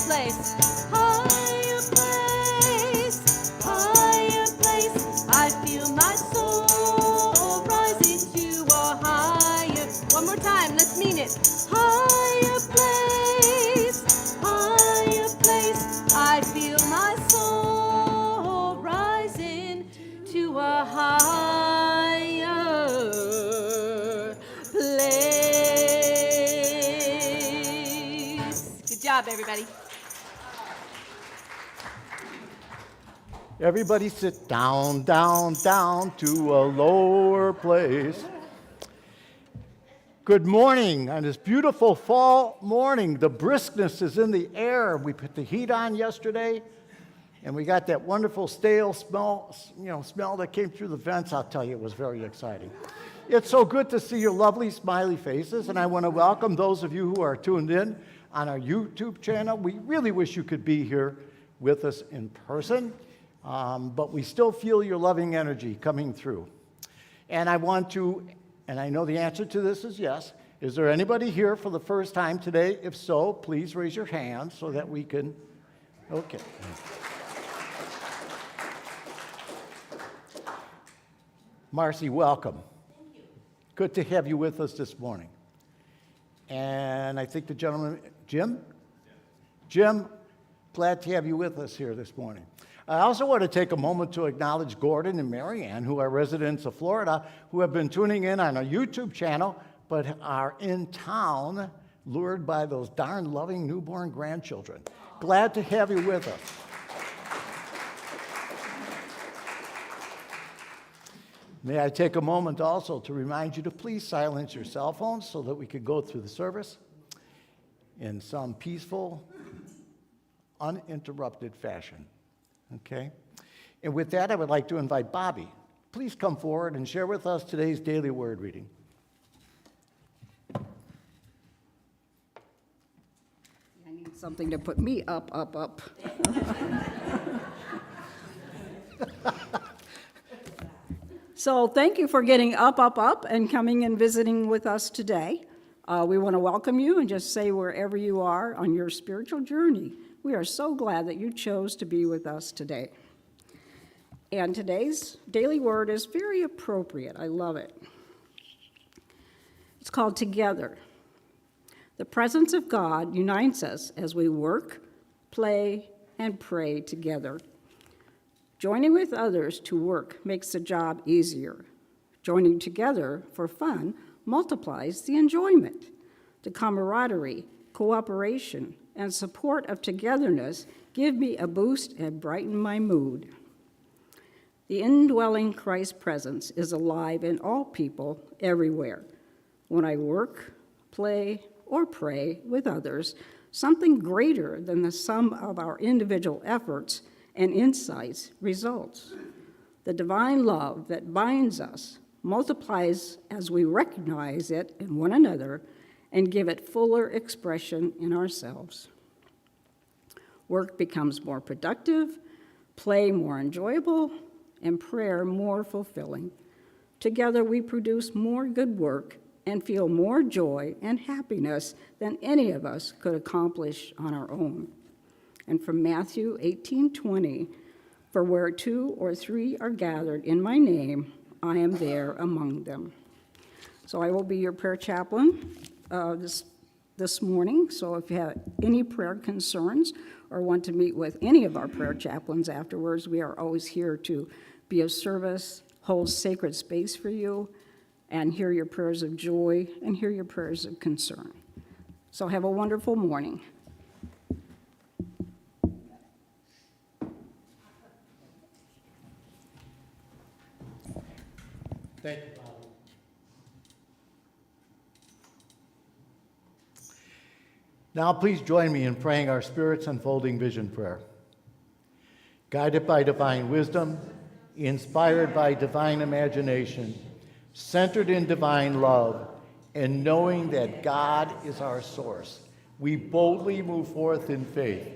place, higher place, higher place. I feel my soul rising to a higher. One more time, let's mean it. Higher place, higher place. I feel my soul rising to a higher place. Good job, everybody. Everybody sit down, down, down to a lower place. Good morning on this beautiful fall morning. The briskness is in the air. We put the heat on yesterday, and we got that wonderful stale smell that came through the vents. I'll tell you, it was very exciting. It's so good to see your lovely smiley faces, and I want to welcome those of you who are tuned in on our YouTube channel. We really wish you could be here with us in person. But we still feel your loving energy coming through. And I want to, and I know the answer to this is yes. Is there anybody here for the first time today? If so, please raise your hand so that we can, okay. Marcy, welcome. Thank you. Good to have you with us this morning. And I think the gentleman, Jim? Jim, glad to have you with us here this morning. I also want to take a moment to acknowledge Gordon and Marianne, who are residents of Florida, who have been tuning in on our YouTube channel, but are in town, lured by those darn loving newborn grandchildren. Glad to have you with us. May I take a moment also to remind you to please silence your cell phones so that we could go through the service in some peaceful, uninterrupted fashion. Okay? And with that, I would like to invite Bobby. Please come forward and share with us today's daily word reading. I need something to put me up. So thank you for getting up, and coming and visiting with us today. We want to welcome you and just say wherever you are on your spiritual journey, we are so glad that you chose to be with us today. And today's daily word is very appropriate. I love it. It's called Together. The presence of God unites us as we work, play, and pray together. Joining with others to work makes the job easier. Joining together for fun multiplies the enjoyment. The camaraderie, cooperation, and support of togetherness give me a boost and brighten my mood. The indwelling Christ presence is alive in all people everywhere. When I work, play, or pray with others, something greater than the sum of our individual efforts and insights results. The divine love that binds us multiplies as we recognize it in one another and give it fuller expression in ourselves. Work becomes more productive, play more enjoyable, and prayer more fulfilling. Together we produce more good work and feel more joy and happiness than any of us could accomplish on our own. And from Matthew 18:20, for where 2 or 3 are gathered in my name, I am there among them. So I will be your prayer chaplain this morning. So if you have any prayer concerns or want to meet with any of our prayer chaplains afterwards, we are always here to be of service, hold sacred space for you, and hear your prayers of joy and hear your prayers of concern. So have a wonderful morning. Thank you, Bobby. Now, please join me in praying our Spirit's unfolding vision prayer. Guided by divine wisdom, inspired by divine imagination, centered in divine love, and knowing that God is our source, we boldly move forth in faith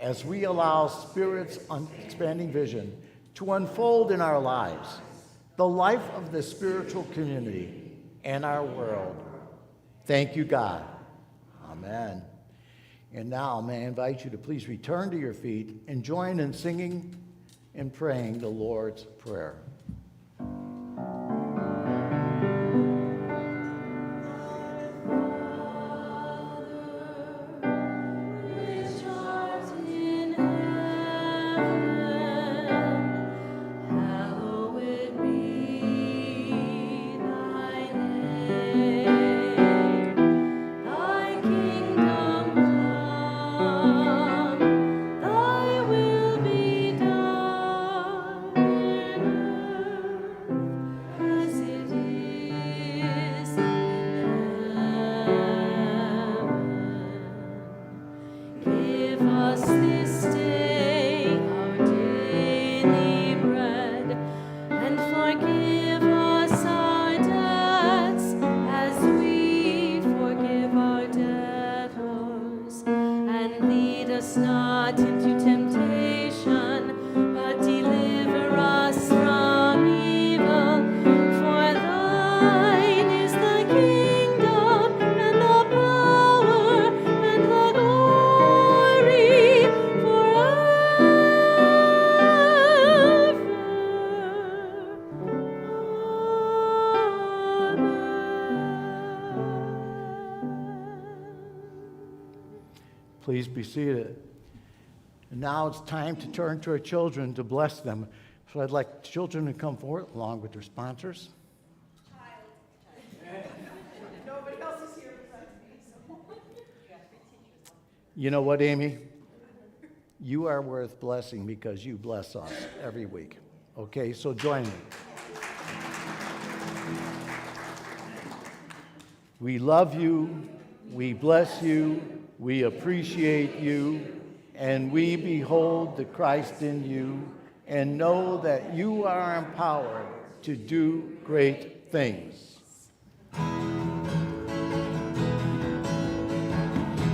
as we allow Spirit's expanding vision to unfold in our lives, the life of the spiritual community and our world. Thank you, God. Amen. And now, may I invite you to please return to your feet and join in singing and praying the Lord's Prayer. Please be seated. And now it's time to turn to our children to bless them. So I'd like children to come forward along with their sponsors. Nobody else is here besides me. You know what, Amy? You are worth blessing because you bless us every week. Okay, so join me. We love you, we bless you, we appreciate you, and we behold the Christ in you, and know that you are empowered to do great things.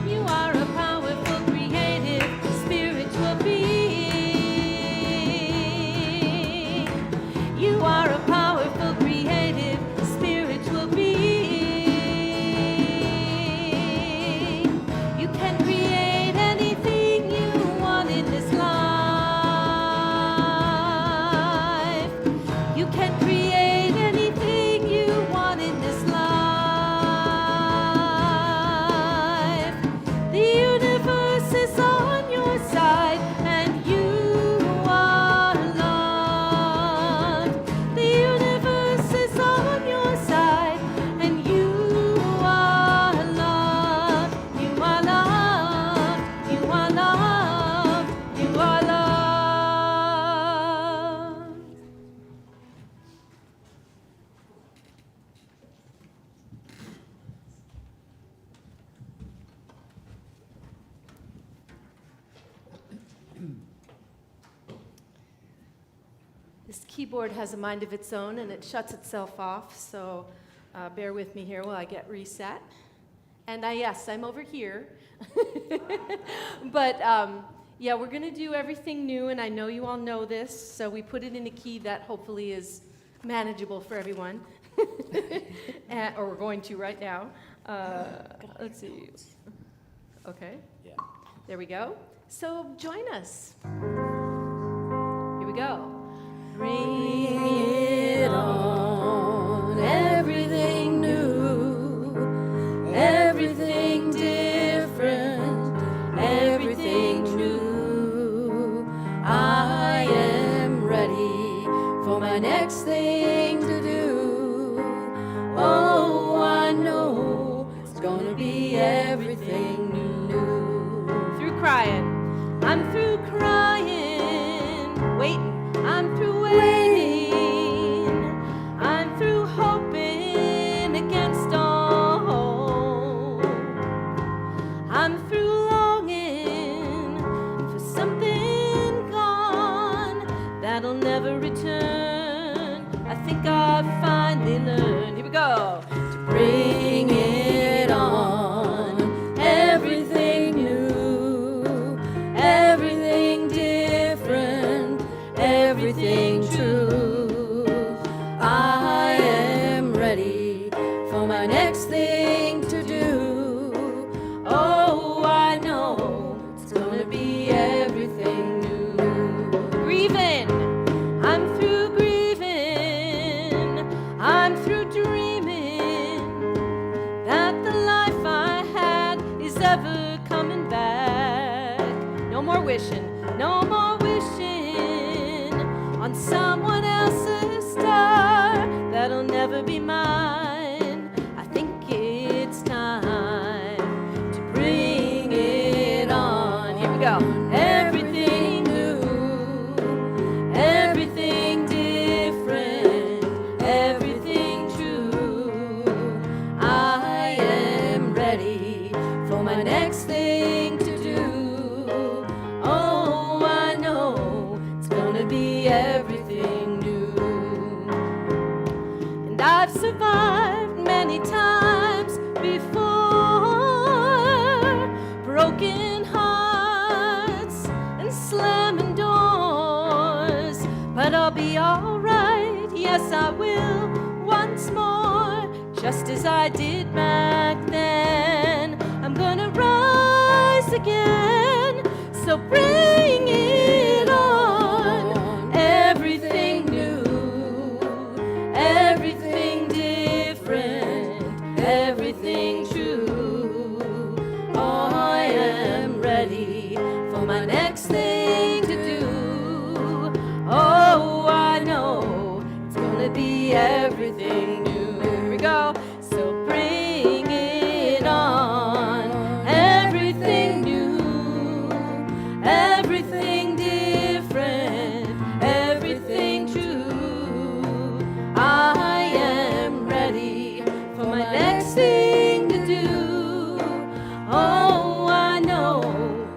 You are a powerful, creative, spiritual being. You are a powerful, creative, spiritual being. You can create anything you want in this life. You can create anything you want in this life. The universe is on your side, and you are loved. The universe is on your side, and you are loved. You are loved. You are loved. You are loved. This keyboard has a mind of its own, and it shuts itself off, so bear with me here while I get reset. And yes, I'm over here. But yeah, we're going to do everything new, and I know you all know this, so we put it in a key that hopefully is manageable for everyone. Or we're going to right now. Let's see. Okay. Yeah. There we go. So join us. Here we go. Bring it on, everything new, everything different, everything true. I am ready for my next thing to do. Oh, I know it's gonna be everything new. Through crying, I'm through crying, waiting. I'm through waiting, I'm through hoping against all hope. I'm through longing for something gone that'll never return. I think I've finally learned, here we go, to bring it on, everything new, everything different, everything true. I am ready for my next thing to do. Oh, I know No more wishing, no more wishing on someone else's star that'll never be mine. I think it's time to bring it on. Here we go. Everything new, everything different, everything true. I am ready for my next thing to do. Oh, I know it's gonna be everything new. And I've survived many times before, broken hearts and slamming doors. But I'll be alright, yes I will, once more, just as I did back then. I'm gonna rise again, so bring it on. Everything new, everything different, everything true. Oh, I am ready for my next thing to do. Oh, I know it's gonna be everything new. Here we go. So bring it on. Everything new, everything different, everything true. I am ready for my next thing to do. Oh, I know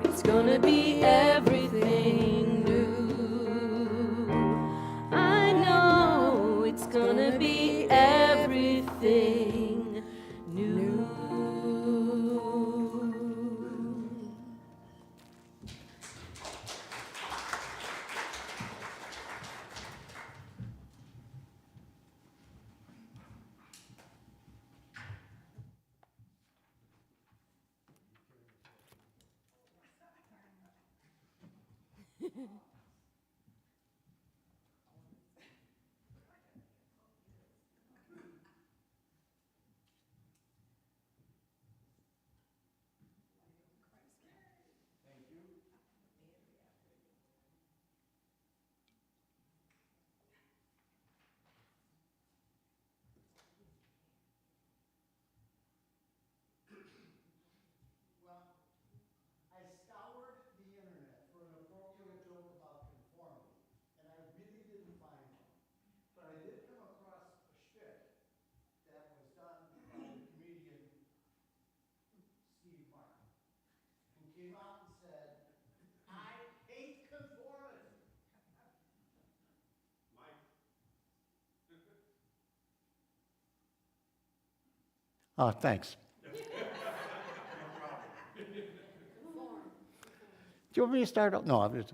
it's gonna be everything new. I know it's gonna be everything new. I scoured the internet for an appropriate joke about conformity, and I really didn't find one. But I did come across a shtick that was done by the comedian Steve Martin, who came out and said, I hate conformity. Oh, thanks. Do you want me to start? No, I'm just.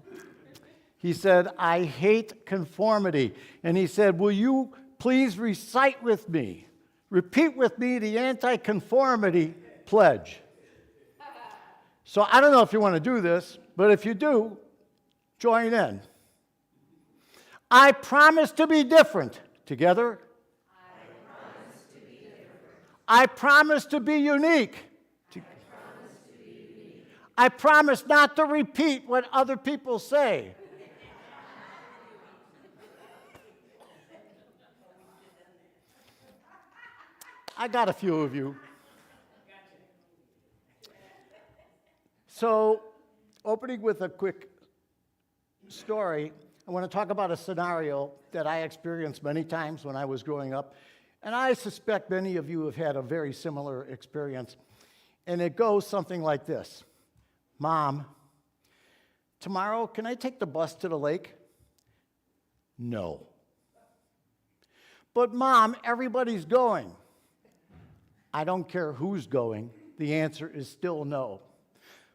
He said, I hate conformity. And he said, will you please recite with me, repeat with me the anti-conformity pledge. So I don't know if you want to do this, but if you do, join in. I promise to be different. Together. I promise to be unique. I promise not to repeat what other people say. I got a few of you. So, opening with a quick story, I want to talk about a scenario that I experienced many times when I was growing up. And I suspect many of you have had a very similar experience. And it goes something like this. Mom, tomorrow, can I take the bus to the lake? No. But Mom, everybody's going. I don't care who's going. The answer is still no.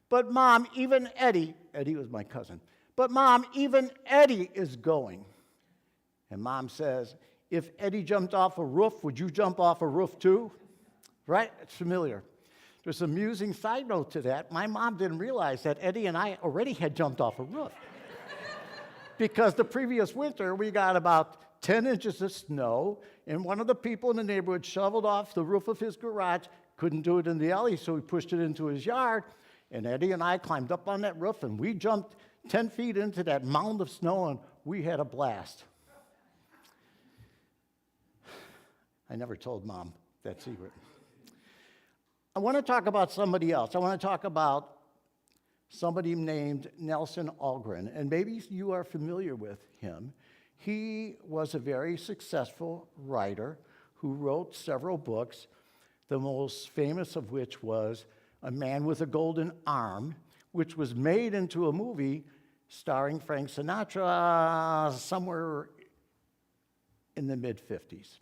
But Mom, even Eddie was my cousin, but Mom, even Eddie is going. And Mom says, if Eddie jumped off a roof, would you jump off a roof too? Right? It's familiar. There's an amusing side note to that. My mom didn't realize that Eddie and I already had jumped off a roof. Because the previous winter, we got about 10 inches of snow, and one of the people in the neighborhood shoveled off the roof of his garage, couldn't do it in the alley, so he pushed it into his yard. And Eddie and I climbed up on that roof, and we jumped 10 feet into that mound of snow, and we had a blast. I never told Mom that secret. I want to talk about somebody else. I want to talk about somebody named Nelson Algren, and maybe you are familiar with him. He was a very successful writer who wrote several books, the most famous of which was A Man with a Golden Arm, which was made into a movie starring Frank Sinatra somewhere in the mid-50s.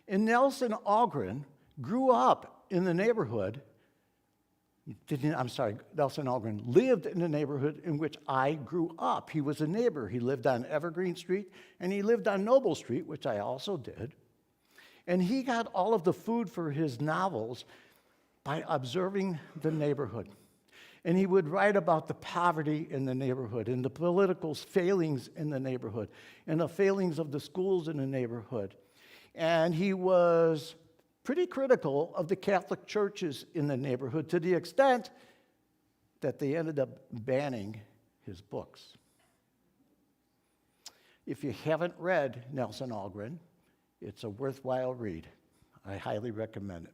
And Nelson Algren grew up in the neighborhood. Nelson Algren lived in the neighborhood in which I grew up. He was a neighbor. He lived on Evergreen Street, and he lived on Noble Street, which I also did. And he got all of the food for his novels by observing the neighborhood. And he would write about the poverty in the neighborhood and the political failings in the neighborhood and the failings of the schools in the neighborhood. And he was pretty critical of the Catholic churches in the neighborhood to the extent that they ended up banning his books. If you haven't read Nelson Algren, it's a worthwhile read. I highly recommend it.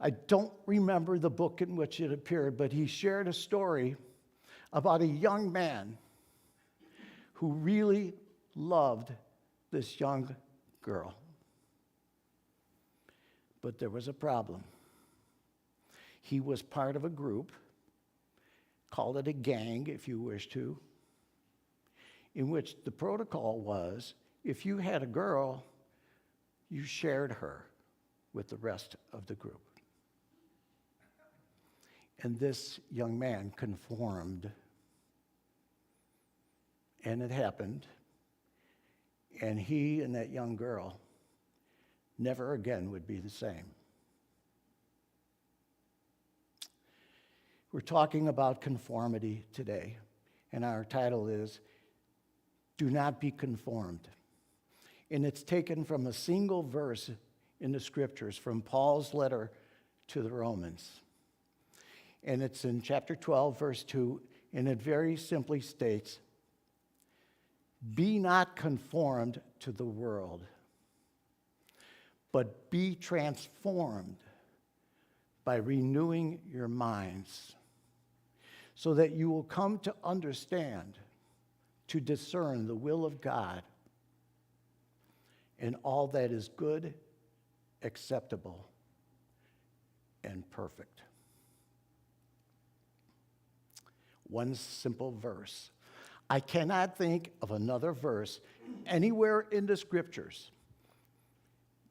I don't remember the book in which it appeared, but he shared a story about a young man who really loved this young girl. But there was a problem. He was part of a group, call it a gang if you wish to, in which the protocol was if you had a girl, you shared her with the rest of the group. And this young man conformed, and it happened, and he and that young girl never again would be the same. We're talking about conformity today, and our title is Do Not Be Conformed. And it's taken from a single verse in the scriptures from Paul's letter to the Romans. And it's in chapter 12, verse 2, and it very simply states, "Be not conformed to the world, but be transformed by renewing your minds, so that you will come to understand, to discern the will of God and all that is good, acceptable, and perfect." One simple verse. I cannot think of another verse anywhere in the scriptures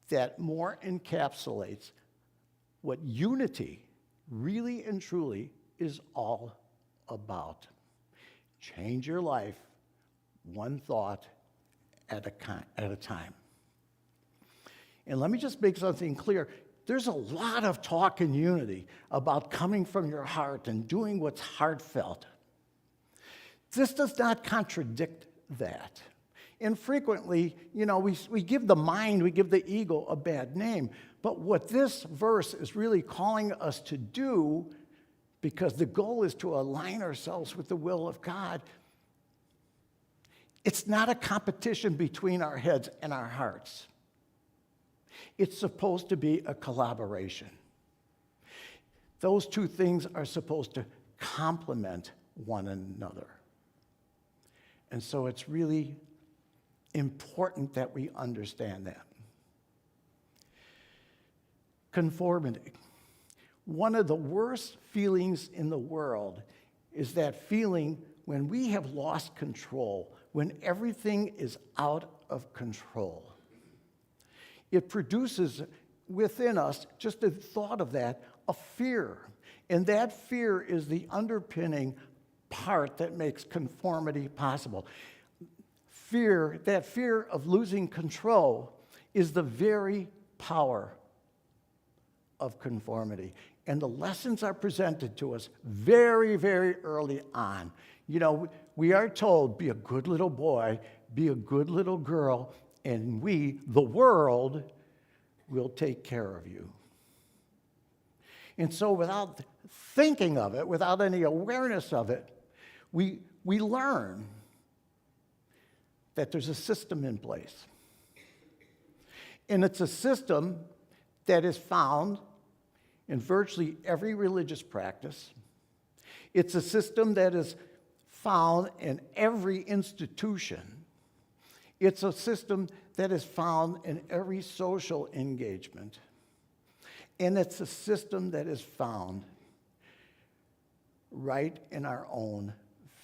that more encapsulates what unity really and truly is all about. Change your life one thought at a time. And let me just make something clear. There's a lot of talk in unity about coming from your heart and doing what's heartfelt. This does not contradict that. And frequently, we give the mind, we give the ego a bad name. But what this verse is really calling us to do, because the goal is to align ourselves with the will of God, it's not a competition between our heads and our hearts. It's supposed to be a collaboration. Those two things are supposed to complement one another. And so it's really important that we understand that. Conformity. One of the worst feelings in the world is that feeling when we have lost control, when everything is out of control. It produces within us, just the thought of that, a fear. And that fear is the underpinning part that makes conformity possible. Fear, that fear of losing control, is the very power of conformity. And the lessons are presented to us very, very early on. We are told, be a good little boy, be a good little girl, and we, the world, will take care of you. And so without thinking of it, without any awareness of it, we learn that there's a system in place. And it's a system that is found in virtually every religious practice. It's a system that is found in every institution. It's a system that is found in every social engagement. And it's a system that is found right in our own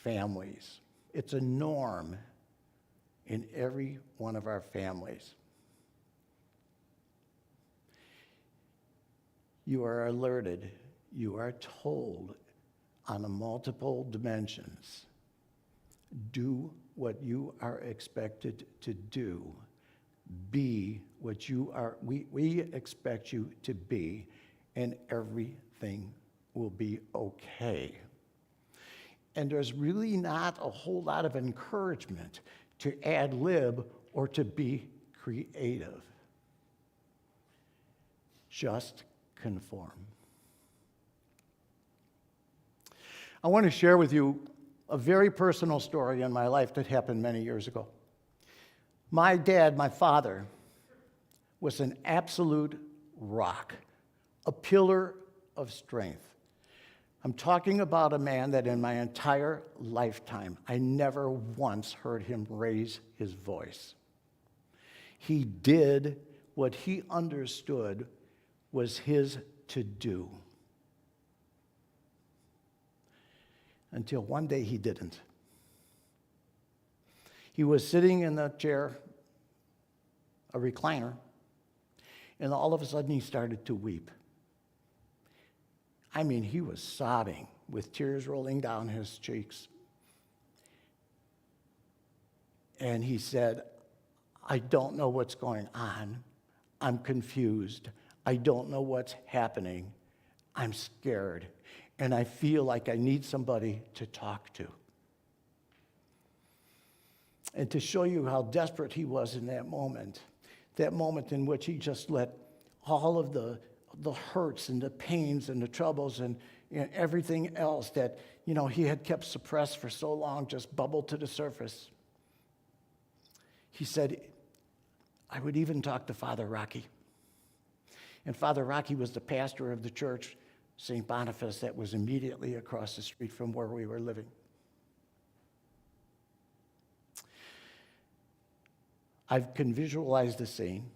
families. It's a norm in every one of our families. You are alerted, you are told on a multiple dimensions, do what you are expected to do. Be what you are, we expect you to be, and everything will be okay. And there's really not a whole lot of encouragement to ad lib or to be creative. Just conform. I want to share with you a very personal story in my life that happened many years ago. My dad, my father, was an absolute rock, a pillar of strength. I'm talking about a man that in my entire lifetime, I never once heard him raise his voice. He did what he understood was his to do. Until one day he didn't. He was sitting in the chair, a recliner, and all of a sudden he started to weep. I mean, he was sobbing with tears rolling down his cheeks. And he said, I don't know what's going on. I'm confused. I don't know what's happening. I'm scared. And I feel like I need somebody to talk to. And to show you how desperate he was in that moment in which he just let all of the hurts and the pains and the troubles and everything else that, he had kept suppressed for so long just bubble to the surface. He said, I would even talk to Father Rocky. And Father Rocky was the pastor of the church, St. Boniface, that was immediately across the street from where we were living. I can visualize the scene.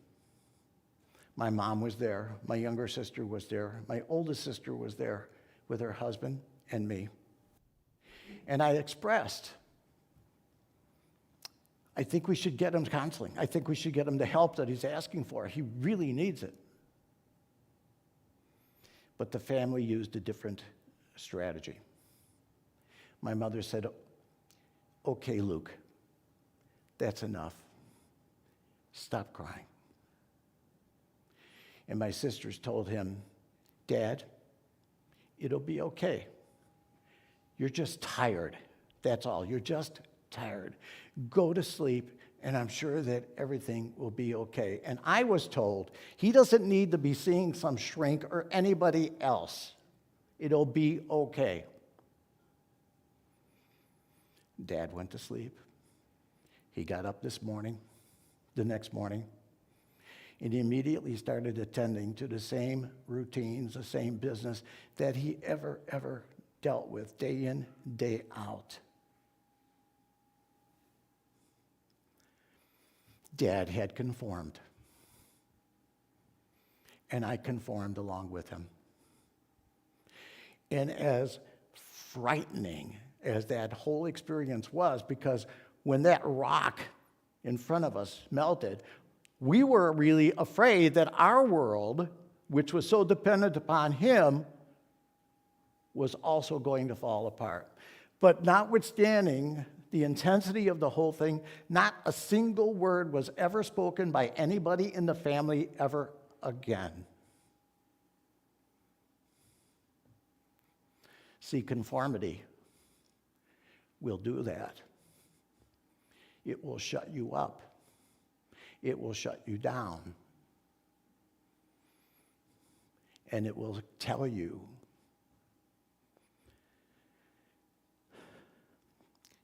My mom was there. My younger sister was there. My oldest sister was there with her husband and me. And I expressed, I think we should get him counseling. I think we should get him the help that he's asking for. He really needs it. But the family used a different strategy. My mother said, okay, Luke, that's enough. Stop crying. And my sisters told him, Dad, it'll be okay. You're just tired. That's all. You're just tired. Go to sleep, and I'm sure that everything will be okay. And I was told, he doesn't need to be seeing some shrink or anybody else. It'll be okay. Dad went to sleep. He got up the next morning, and he immediately started attending to the same routines, the same business that he ever dealt with day in, day out. Dad had conformed, and I conformed along with him. And as frightening as that whole experience was, because when that rock in front of us melted, we were really afraid that our world, which was so dependent upon him, was also going to fall apart. But notwithstanding the intensity of the whole thing, not a single word was ever spoken by anybody in the family ever again. See, conformity will do that. It will shut you up. It will shut you down. and it will tell you.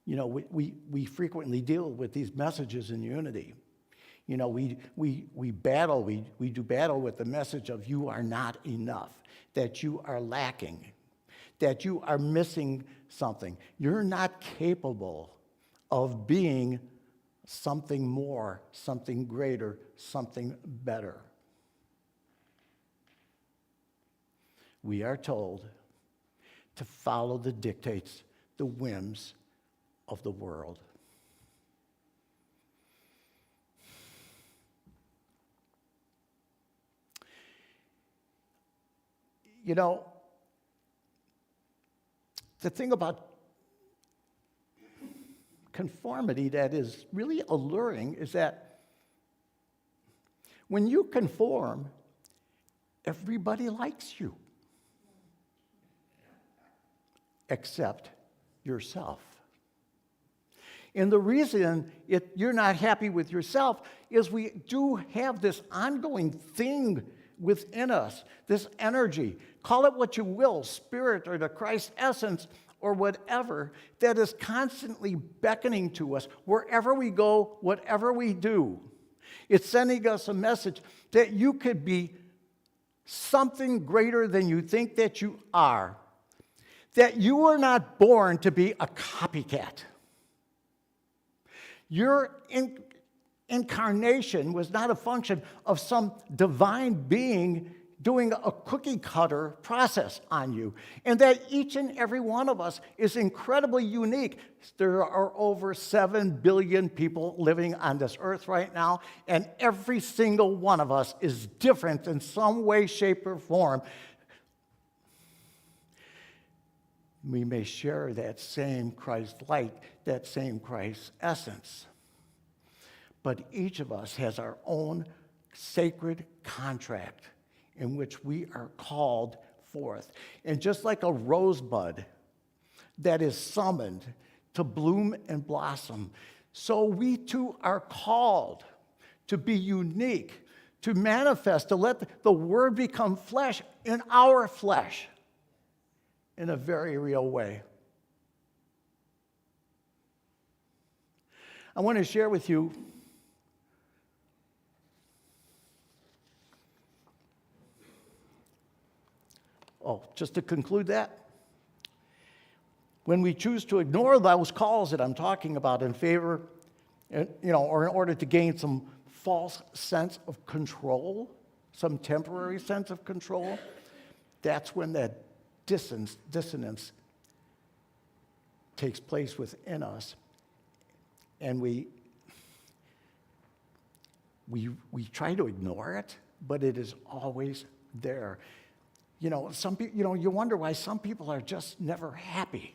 You know, we frequently deal with these messages in unity. You know, we battle, we do battle with the message of you are not enough, that you are lacking, that you are missing something. You're not capable of being something more, something greater, something better. We are told to follow the dictates, the whims of the world. You know, the thing about conformity that is really alluring is that when you conform, everybody likes you except yourself. And the reason you're not happy with yourself is we do have this ongoing thing within us, this energy, call it what you will, spirit or the Christ essence or whatever, that is constantly beckoning to us wherever we go, whatever we do. It's sending us a message that you could be something greater than you think that you are, that you were not born to be a copycat. Your incarnation was not a function of some divine being doing a cookie cutter process on you, and that each and every one of us is incredibly unique. There are over 7 billion people living on this earth right now, and every single one of us is different in some way, shape, or form. We may share that same Christ light, that same Christ essence. But each of us has our own sacred contract in which we are called forth. And just like a rosebud that is summoned to bloom and blossom, so we too are called to be unique, to manifest, to let the Word become flesh in our flesh in a very real way. I want to share with you just to conclude that, when we choose to ignore those calls that I'm talking about in favor, or in order to gain some false sense of control, some temporary sense of control, that's when that dissonance takes place within us, and we try to ignore it, but it is always there. You know, some people, you wonder why some people are just never happy.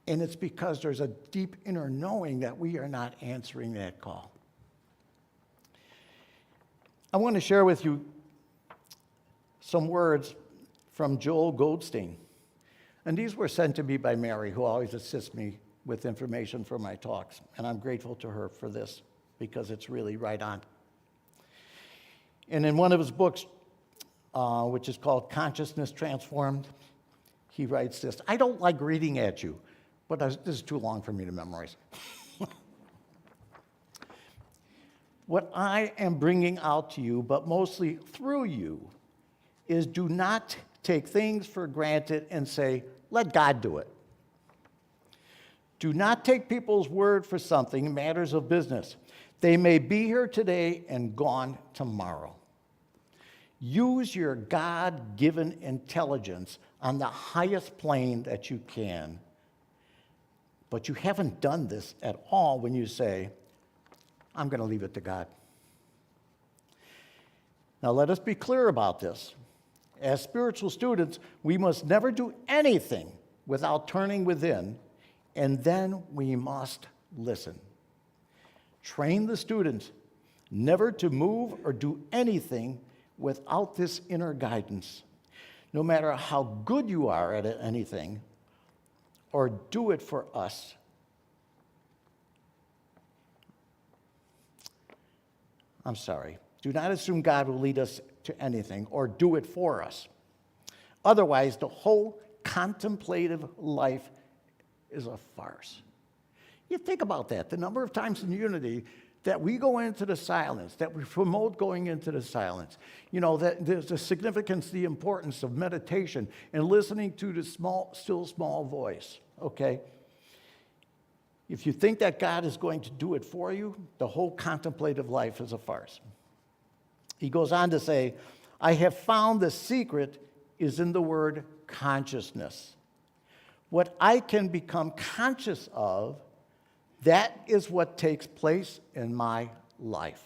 And it's because there's a deep inner knowing that we are not answering that call. I want to share with you some words from Joel Goldstein. And these were sent to me by Mary, who always assists me with information for my talks. And I'm grateful to her for this because it's really right on. And in one of his books, which is called Consciousness Transformed, he writes this. I don't like reading at you, but this is too long for me to memorize. What I am bringing out to you, but mostly through you, is do not take things for granted and say, let God do it. Do not take people's word for something in matters of business. They may be here today and gone tomorrow. Use your God-given intelligence on the highest plane that you can. But you haven't done this at all when you say, I'm going to leave it to God. Now, let us be clear about this. As spiritual students, we must never do anything without turning within, and then we must listen. Train the students never to move or do anything without this inner guidance. No matter how good you are at anything, or do it for us. I'm sorry. Do not assume God will lead us to anything or do it for us. Otherwise, the whole contemplative life is a farce. You think about that, the number of times in unity that we go into the silence, that we promote going into the silence. You know, that there's the significance, the importance of meditation and listening to the still small voice, okay? If you think that God is going to do it for you, the whole contemplative life is a farce. He goes on to say, I have found the secret is in the word consciousness. What I can become conscious of, that is what takes place in my life.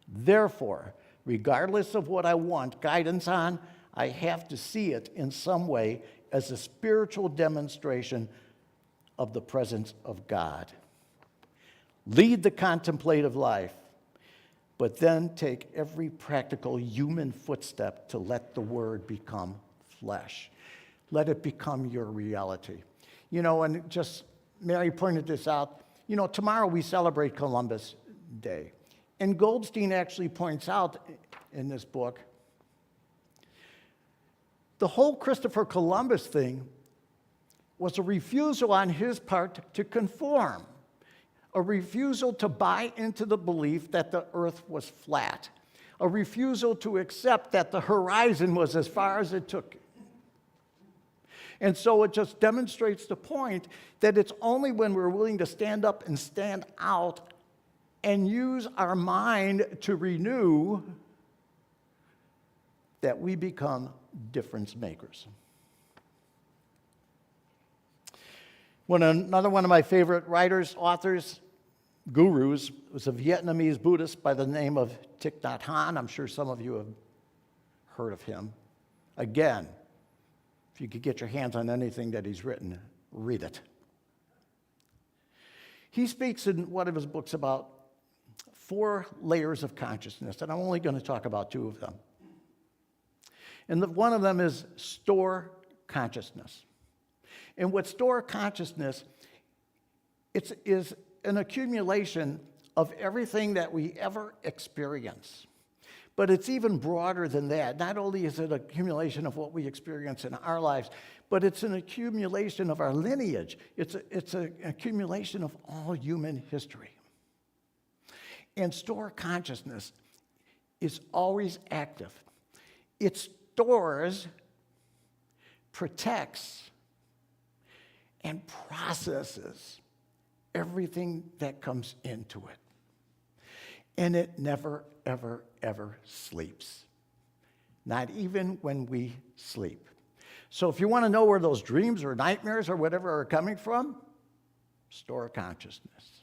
Therefore, regardless of what I want guidance on, I have to see it in some way as a spiritual demonstration of the presence of God. Lead the contemplative life, but then take every practical human footstep to let the Word become flesh. Let it become your reality. You know, and just Mary pointed this out. You know, tomorrow we celebrate Columbus Day. And Goldstein actually points out in this book, the whole Christopher Columbus thing was a refusal on his part to conform, a refusal to buy into the belief that the earth was flat, a refusal to accept that the horizon was as far as it took. And so it just demonstrates the point that it's only when we're willing to stand up and stand out and use our mind to renew that we become difference makers. Another one of my favorite writers, authors, gurus, was a Vietnamese Buddhist by the name of Thich Nhat Hanh. I'm sure some of you have heard of him. Again, if you could get your hands on anything that he's written, read it. He speaks in one of his books about 4 layers of consciousness, and I'm only going to talk about 2 of them. And one of them is store consciousness. And what store consciousness is an accumulation of everything that we ever experience. But it's even broader than that. Not only is it an accumulation of what we experience in our lives, but it's an accumulation of our lineage. It's an accumulation of all human history. And store consciousness is always active. It stores, protects, and processes everything that comes into it. And it never, ever, ever sleeps. Not even when we sleep. So if you want to know where those dreams or nightmares or whatever are coming from, store consciousness.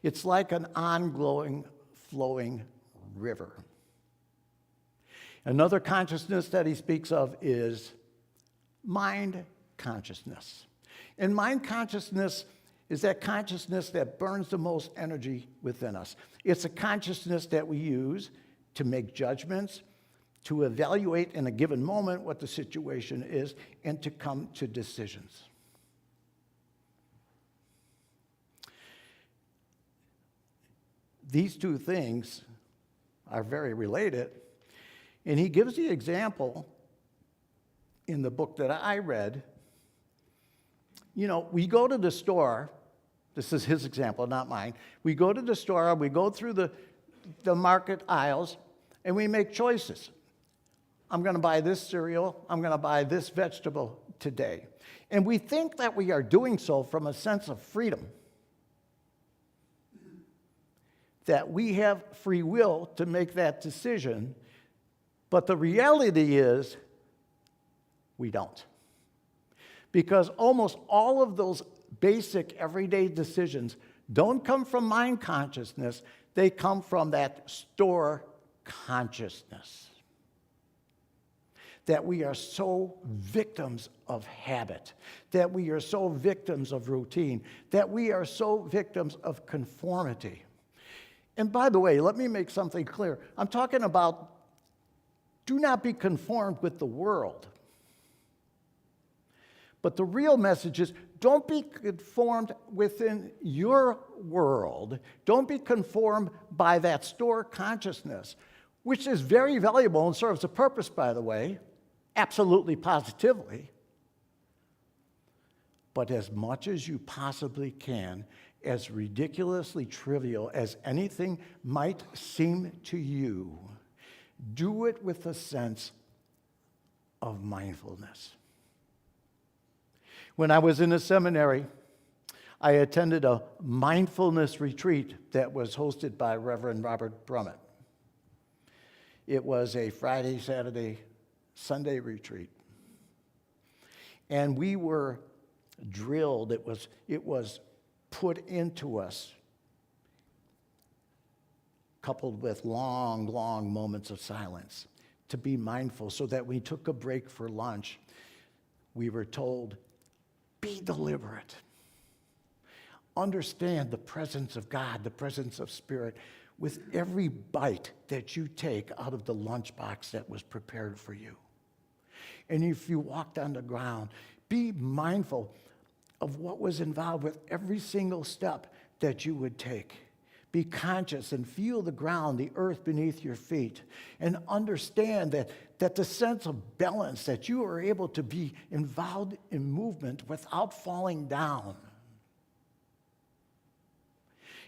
It's like an ongoing, flowing river. Another consciousness that he speaks of is mind consciousness. And mind consciousness is that consciousness that burns the most energy within us. It's a consciousness that we use to make judgments, to evaluate in a given moment what the situation is, and to come to decisions. These 2 things are very related, and he gives the example in the book that I read. You know, we go to the store. This is his example, not mine. We go to the store, we go through the market aisles, and we make choices. I'm going to buy this cereal. I'm going to buy this vegetable today. And we think that we are doing so from a sense of freedom, that we have free will to make that decision. But the reality is, we don't. Because almost all of those basic everyday decisions don't come from mind consciousness, they come from that store consciousness. That we are so victims of habit, that we are so victims of routine, that we are so victims of conformity. And by the way, let me make something clear. I'm talking about do not be conformed with the world, But the real message is don't be conformed within your world. Don't be conformed by that store consciousness, which is very valuable and serves a purpose, by the way, absolutely positively. But as much as you possibly can, as ridiculously trivial as anything might seem to you, do it with a sense of mindfulness. When I was in a seminary, I attended a mindfulness retreat that was hosted by Reverend Robert Brummett. It was a Friday, Saturday, Sunday retreat. And we were drilled. It was put into us, coupled with long, long moments of silence, to be mindful, so that when we took a break for lunch, we were told, be deliberate. Understand the presence of God, the presence of Spirit, with every bite that you take out of the lunchbox that was prepared for you. And if you walked on the ground, be mindful of what was involved with every single step that you would take. Be conscious and feel the ground, the earth beneath your feet, and understand that the sense of balance, that you are able to be involved in movement without falling down,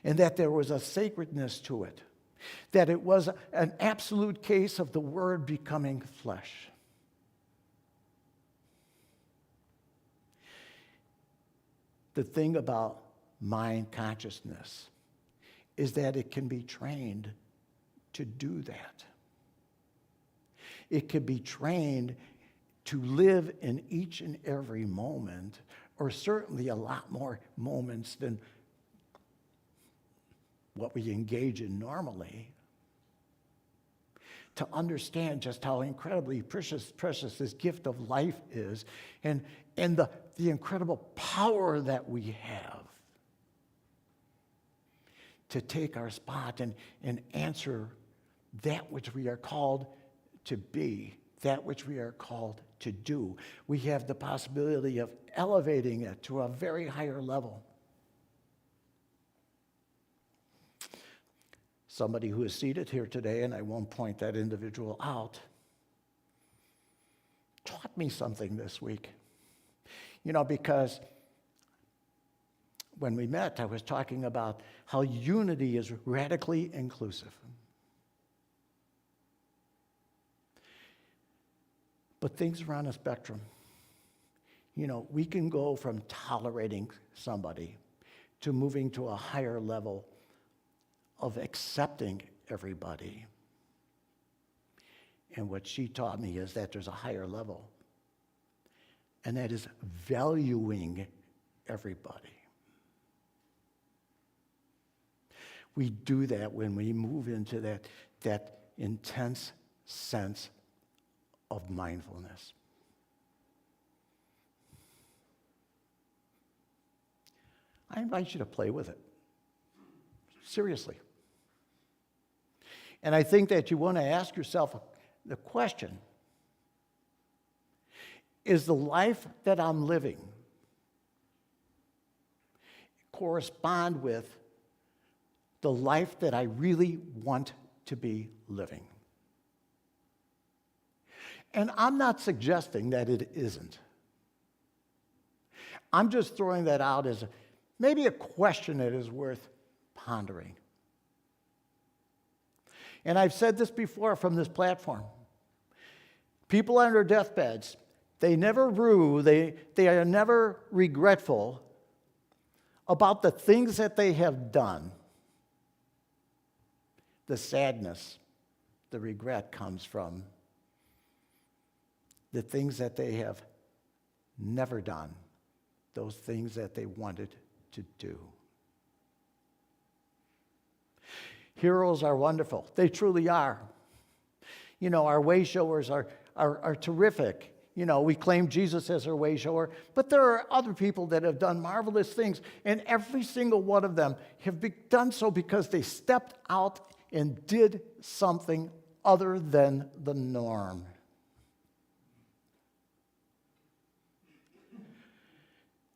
and that there was a sacredness to it, that it was an absolute case of the Word becoming flesh. The thing about mind consciousness is that it can be trained to do that. It can be trained to live in each and every moment, or certainly a lot more moments than what we engage in normally, to understand just how incredibly precious this gift of life is, and the incredible power that we have to take our spot and answer that which we are called to be, that which we are called to do. We have the possibility of elevating it to a very higher level. Somebody who is seated here today, and I won't point that individual out, taught me something this week. Because when we met, I was talking about how unity is radically inclusive. But things are on a spectrum. We can go from tolerating somebody to moving to a higher level of accepting everybody. And what she taught me is that there's a higher level, and that is valuing everybody. We do that when we move into that intense sense of mindfulness. I invite you to play with it. Seriously. And I think that you want to ask yourself the question, is the life that I'm living correspond with the life that I really want to be living? And I'm not suggesting that it isn't. I'm just throwing that out as maybe a question that is worth pondering. And I've said this before from this platform. People on their deathbeds, they never rue, they are never regretful about the things that they have done. The sadness, the regret comes from the things that they have never done, those things that they wanted to do. Heroes are wonderful. They truly are. Our way showers are terrific. We claim Jesus as our way shower, but there are other people that have done marvelous things, and every single one of them have done so because they stepped out and did something other than the norm.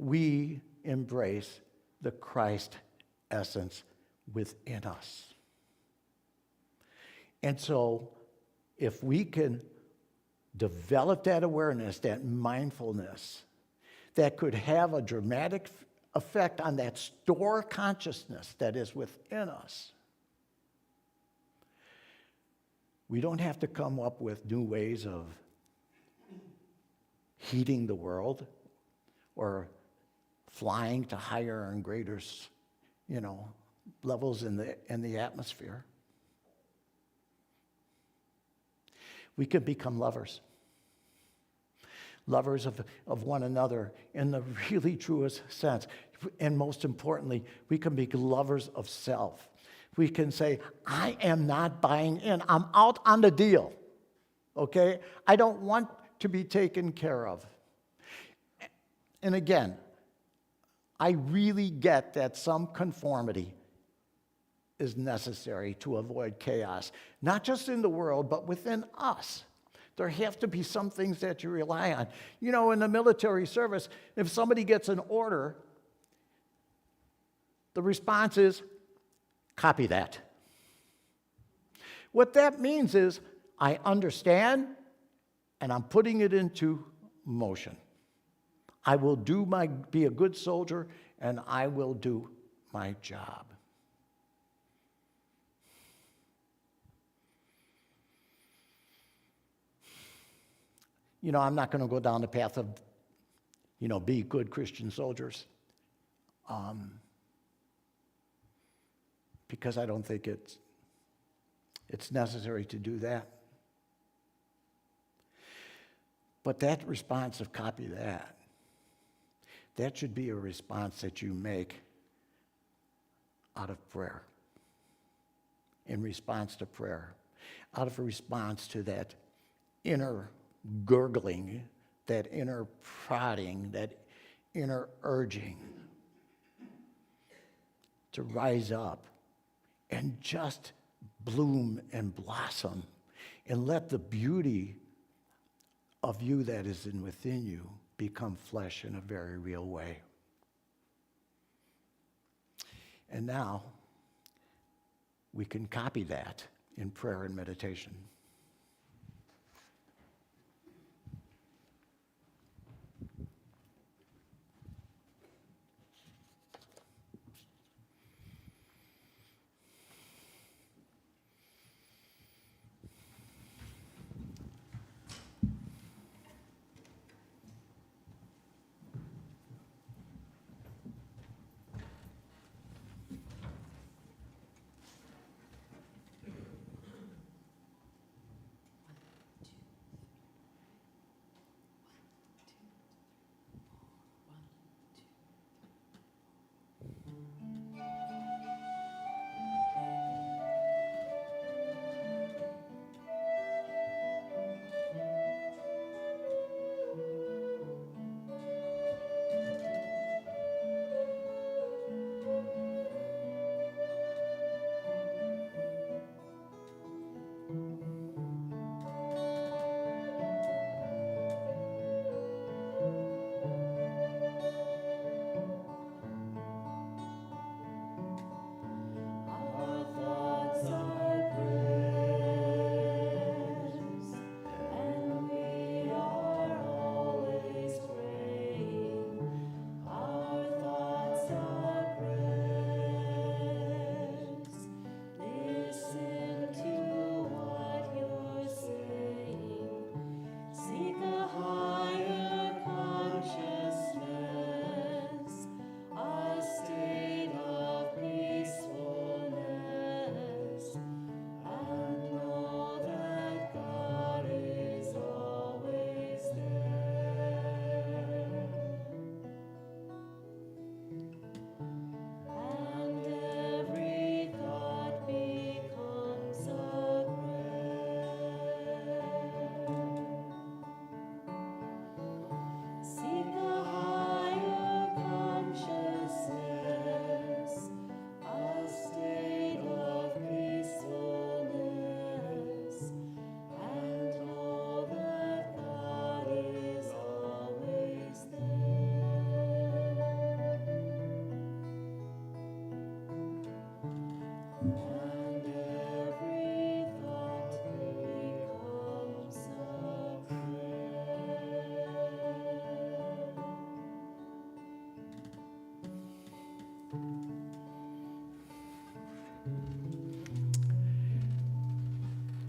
we embrace the Christ essence within us. And so, if we can develop that awareness, that mindfulness, that could have a dramatic effect on that store consciousness that is within us. We don't have to come up with new ways of heating the world or flying to higher and greater, levels in the atmosphere. We can become lovers. Lovers of one another in the really truest sense. And most importantly, we can be lovers of self. We can say, I am not buying in. I'm out on the deal. Okay? I don't want to be taken care of. And again, I really get that some conformity is necessary to avoid chaos, not just in the world, but within us. There have to be some things that you rely on. In the military service, if somebody gets an order, the response is, copy that. What that means is, I understand, and I'm putting it into motion. I will be a good soldier, and I will do my job. I'm not going to go down the path of, be good Christian soldiers, because I don't think it's necessary to do that. But that response of copy that should be a response that you make out of prayer, in response to prayer, out of a response to that inner gurgling, that inner prodding, that inner urging to rise up and just bloom and blossom and let the beauty of you that is within you become flesh in a very real way. And now we can copy that in prayer and meditation.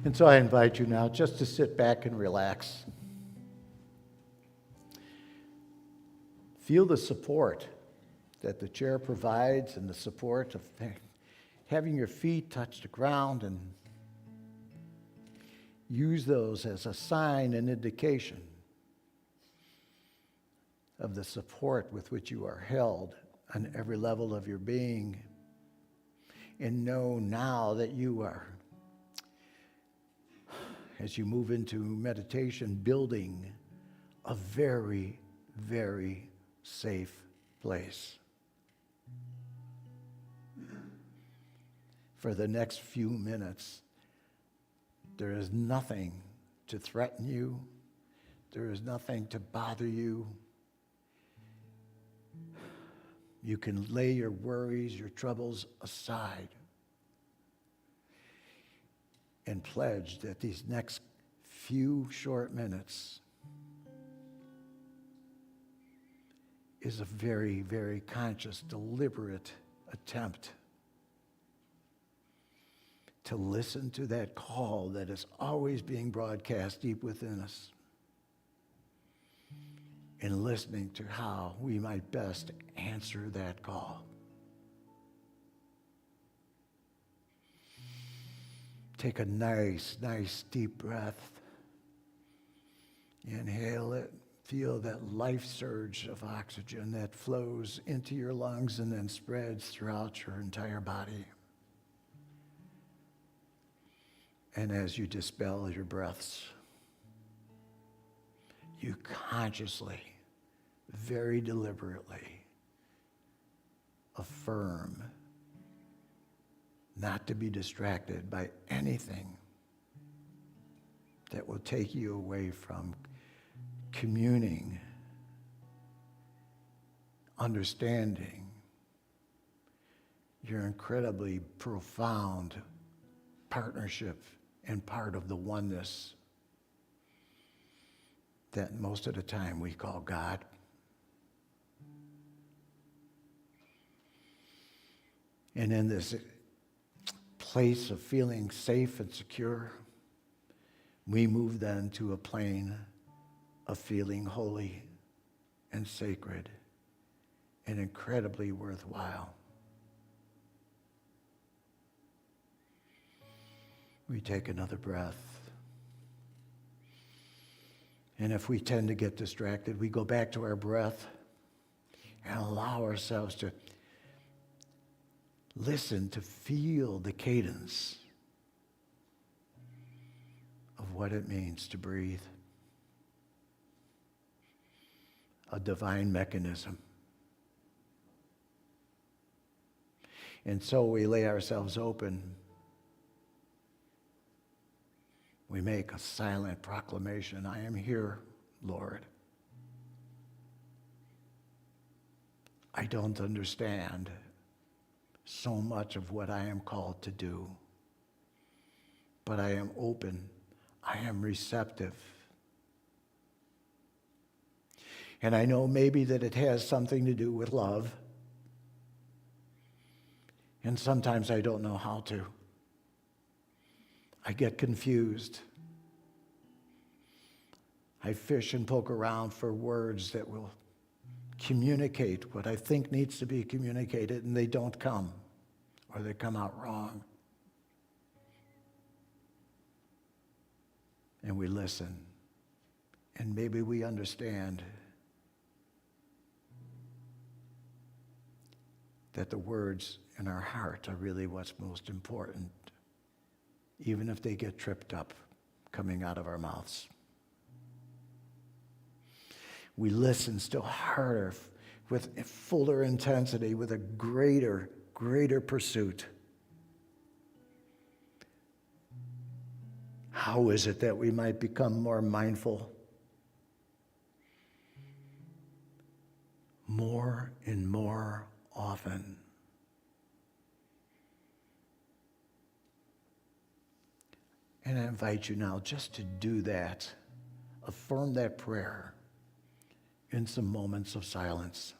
And so I invite you now just to sit back and relax. Feel the support that the chair provides and the support of having your feet touch the ground, and use those as a sign and indication of the support with which you are held on every level of your being. And know now that you are, as you move into meditation, building a very, very safe place. For the next few minutes, there is nothing to threaten you. There is nothing to bother you. You can lay your worries, your troubles aside, and pledge that these next few short minutes is a very, very conscious, deliberate attempt to listen to that call that is always being broadcast deep within us, and listening to how we might best answer that call. Take a nice deep breath. Inhale it. Feel that life surge of oxygen that flows into your lungs and then spreads throughout your entire body. And as you dispel your breaths, you consciously, very deliberately affirm not to be distracted by anything that will take you away from communing, understanding your incredibly profound partnership and part of the oneness that most of the time we call God. And in this place of feeling safe and secure, we move then to a plane of feeling holy and sacred and incredibly worthwhile. We take another breath. And if we tend to get distracted, we go back to our breath and allow ourselves to listen, to feel the cadence of what it means to breathe. A divine mechanism. And so we lay ourselves open. We make a silent proclamation. I am here, Lord. I don't understand so much of what I am called to do, but I am open. I am receptive. And I know maybe that it has something to do with love. And sometimes I don't know how to. I get confused. I fish and poke around for words that will communicate what I think needs to be communicated, and they don't come, or they come out wrong. And we listen, and maybe we understand that the words in our heart are really what's most important, even if they get tripped up coming out of our mouths. We listen still harder, with fuller intensity, with a greater pursuit. How is it that we might become more mindful? More and more often. And I invite you now just to do that. Affirm that prayer in some moments of silence.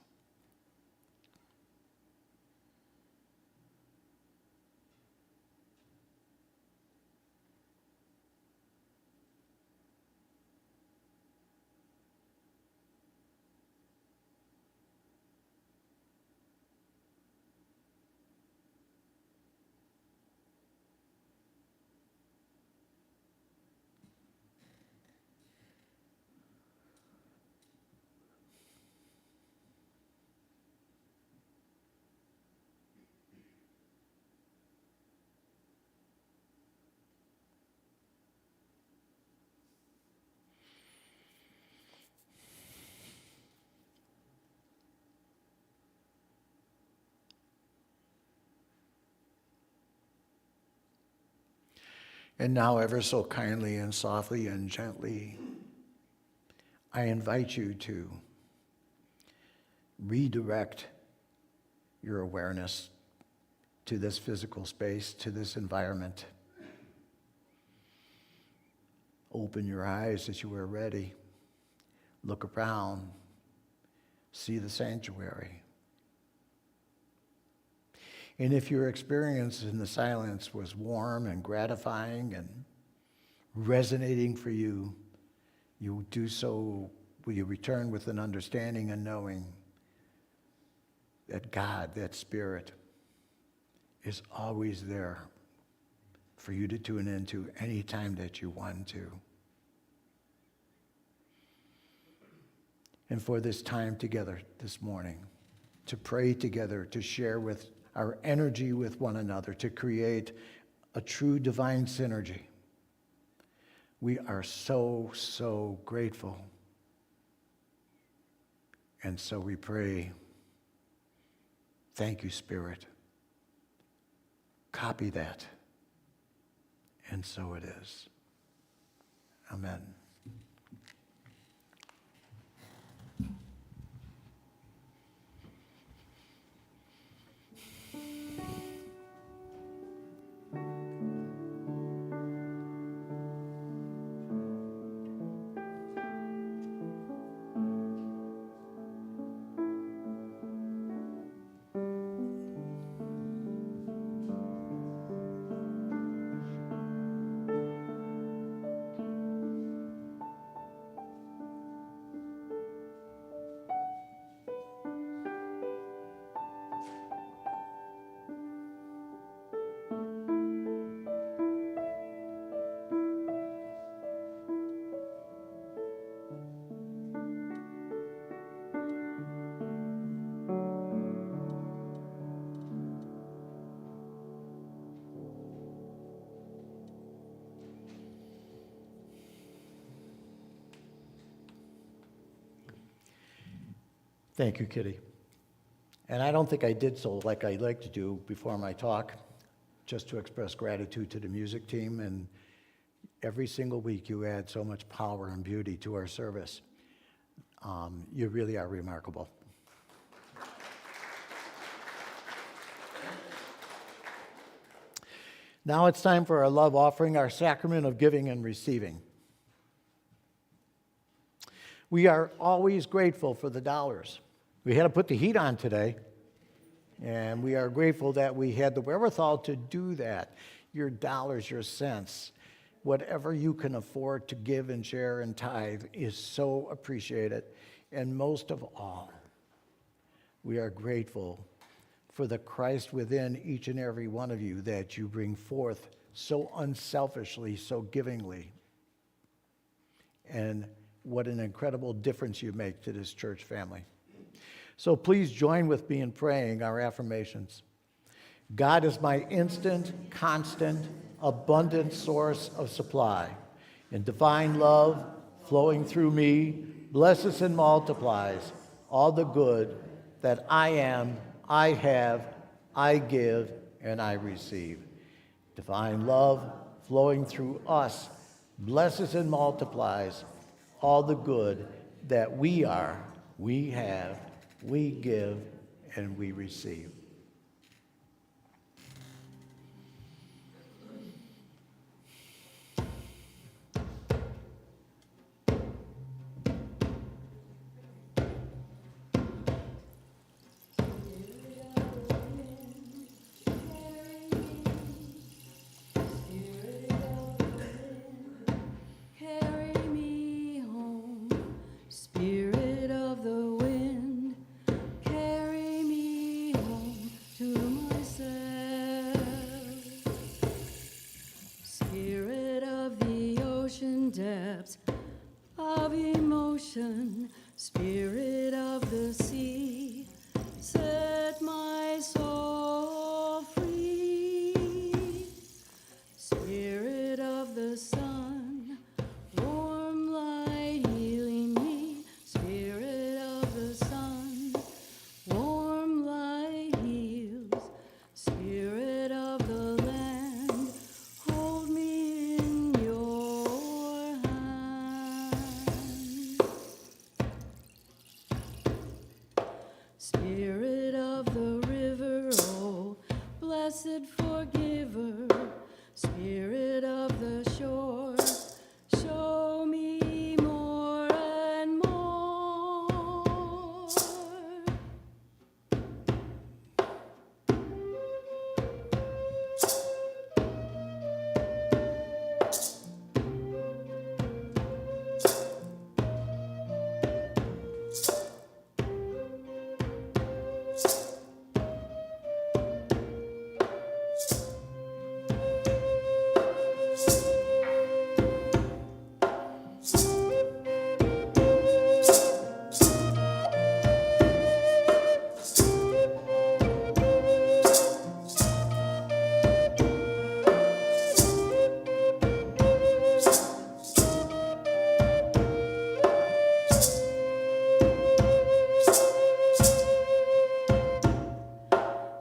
And now, ever so kindly and softly and gently, I invite you to redirect your awareness to this physical space, to this environment. Open your eyes as you are ready. Look around. See the sanctuary. And if your experience in the silence was warm and gratifying and resonating for you, you do so, will you return with an understanding and knowing that God, that Spirit, is always there for you to tune into any time that you want to. And for this time together this morning, to pray together, to share with our energy with one another, to create a true divine synergy. We are so, so grateful. And so we pray, thank you, Spirit. Copy that. And so it is. Amen. Thank you, Kitty. And I don't think I did so like I like to do before my talk, just to express gratitude to the music team. And every single week you add so much power and beauty to our service. You really are remarkable. Now it's time for our love offering, our sacrament of giving and receiving. We are always grateful for the dollars. We had to put the heat on today, and we are grateful that we had the wherewithal to do that. Your dollars, your cents, whatever you can afford to give and share and tithe is so appreciated. And most of all, we are grateful for the Christ within each and every one of you that you bring forth so unselfishly, so givingly. And what an incredible difference you make to this church family. So please join with me in praying our affirmations. God is my instant, constant, abundant source of supply. In divine love flowing through me, blesses and multiplies all the good that I am, I have, I give, and I receive. Divine love flowing through us blesses and multiplies all the good that we are, we have, we give, and we receive. Spirit of the wind, carry me home. Spirit of the river, oh, blessed forgiver, Spirit of the shore, show me more and more.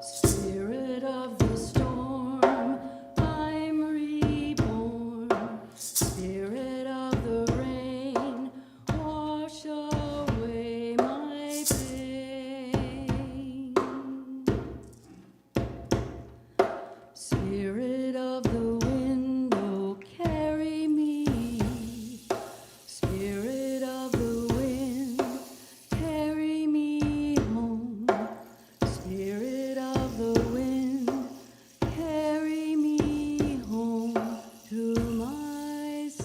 Spirit of the storm, I'm reborn. Spirit of the rain, wash away my pain. Spirit of the wind, oh, carry me. Spirit of the wind, carry me home. Spirit of the wind, carry me home to myself.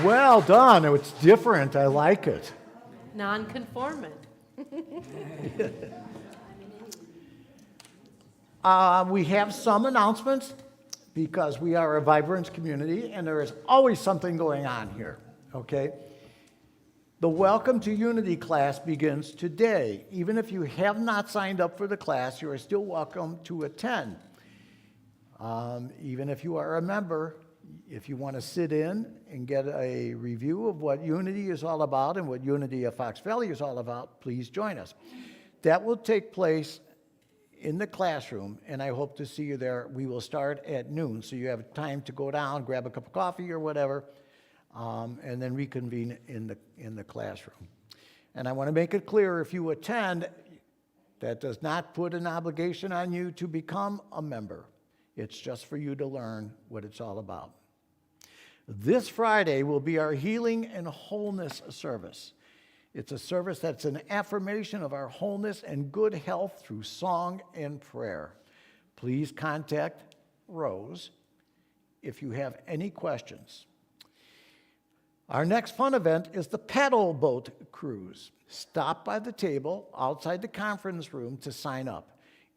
Well done. It's different. I like it. Non-conformant. We have some announcements because we are a vibrant community and there is always something going on here, okay? The Welcome to Unity class begins today. Even if you have not signed up for the class, you are still welcome to attend. Even if you are a member, if you want to sit in and get a review of what Unity is all about and what Unity of Fox Valley is all about, please join us. That will take place in the classroom, and I hope to see you there. We will start at noon, so you have time to go down, grab a cup of coffee or whatever, and then reconvene in the classroom. And I want to make it clear, if you attend, that does not put an obligation on you to become a member. It's just for you to learn what it's all about. This Friday will be our Healing and Wholeness service. It's a service that's an affirmation of our wholeness and good health through song and prayer. Please contact Rose if you have any questions. Our next fun event is the paddle boat cruise. Stop by the table outside the conference room to sign up.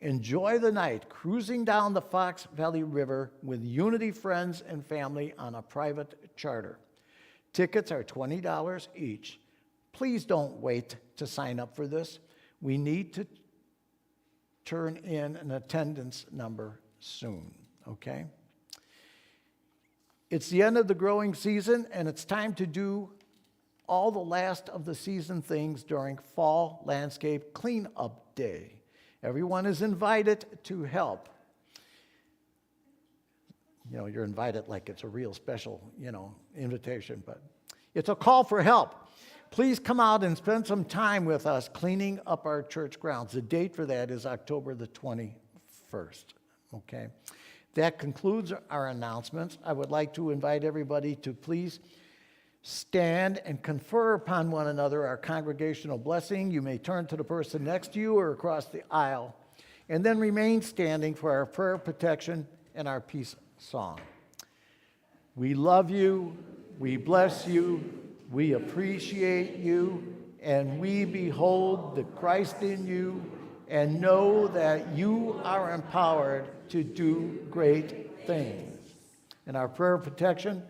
Enjoy the night cruising down the Fox Valley River with Unity friends and family on a private charter. Tickets are $20 each. Please don't wait to sign up for this. We need to turn in an attendance number soon, okay? It's the end of the growing season, and it's time to do all the last of the season things during Fall Landscape Cleanup Day. Everyone is invited to help. You know, you're invited like it's a real special, invitation, but it's a call for help. Please come out and spend some time with us cleaning up our church grounds. The date for that is October the 21st, okay? That concludes our announcements. I would like to invite everybody to please stand and confer upon one another our congregational blessing. You may turn to the person next to you or across the aisle, and then remain standing for our prayer of protection and our peace song. We love you, we bless you, we appreciate you, and we behold the Christ in you and know that you are empowered to do great things. In our prayer of protection,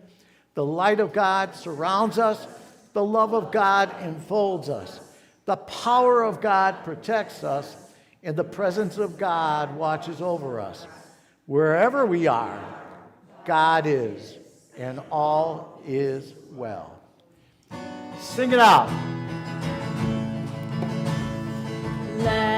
the light of God surrounds us, the love of God enfolds us, the power of God protects us, and the presence of God watches over us. Wherever we are, God is, and all is well. Sing it out. Let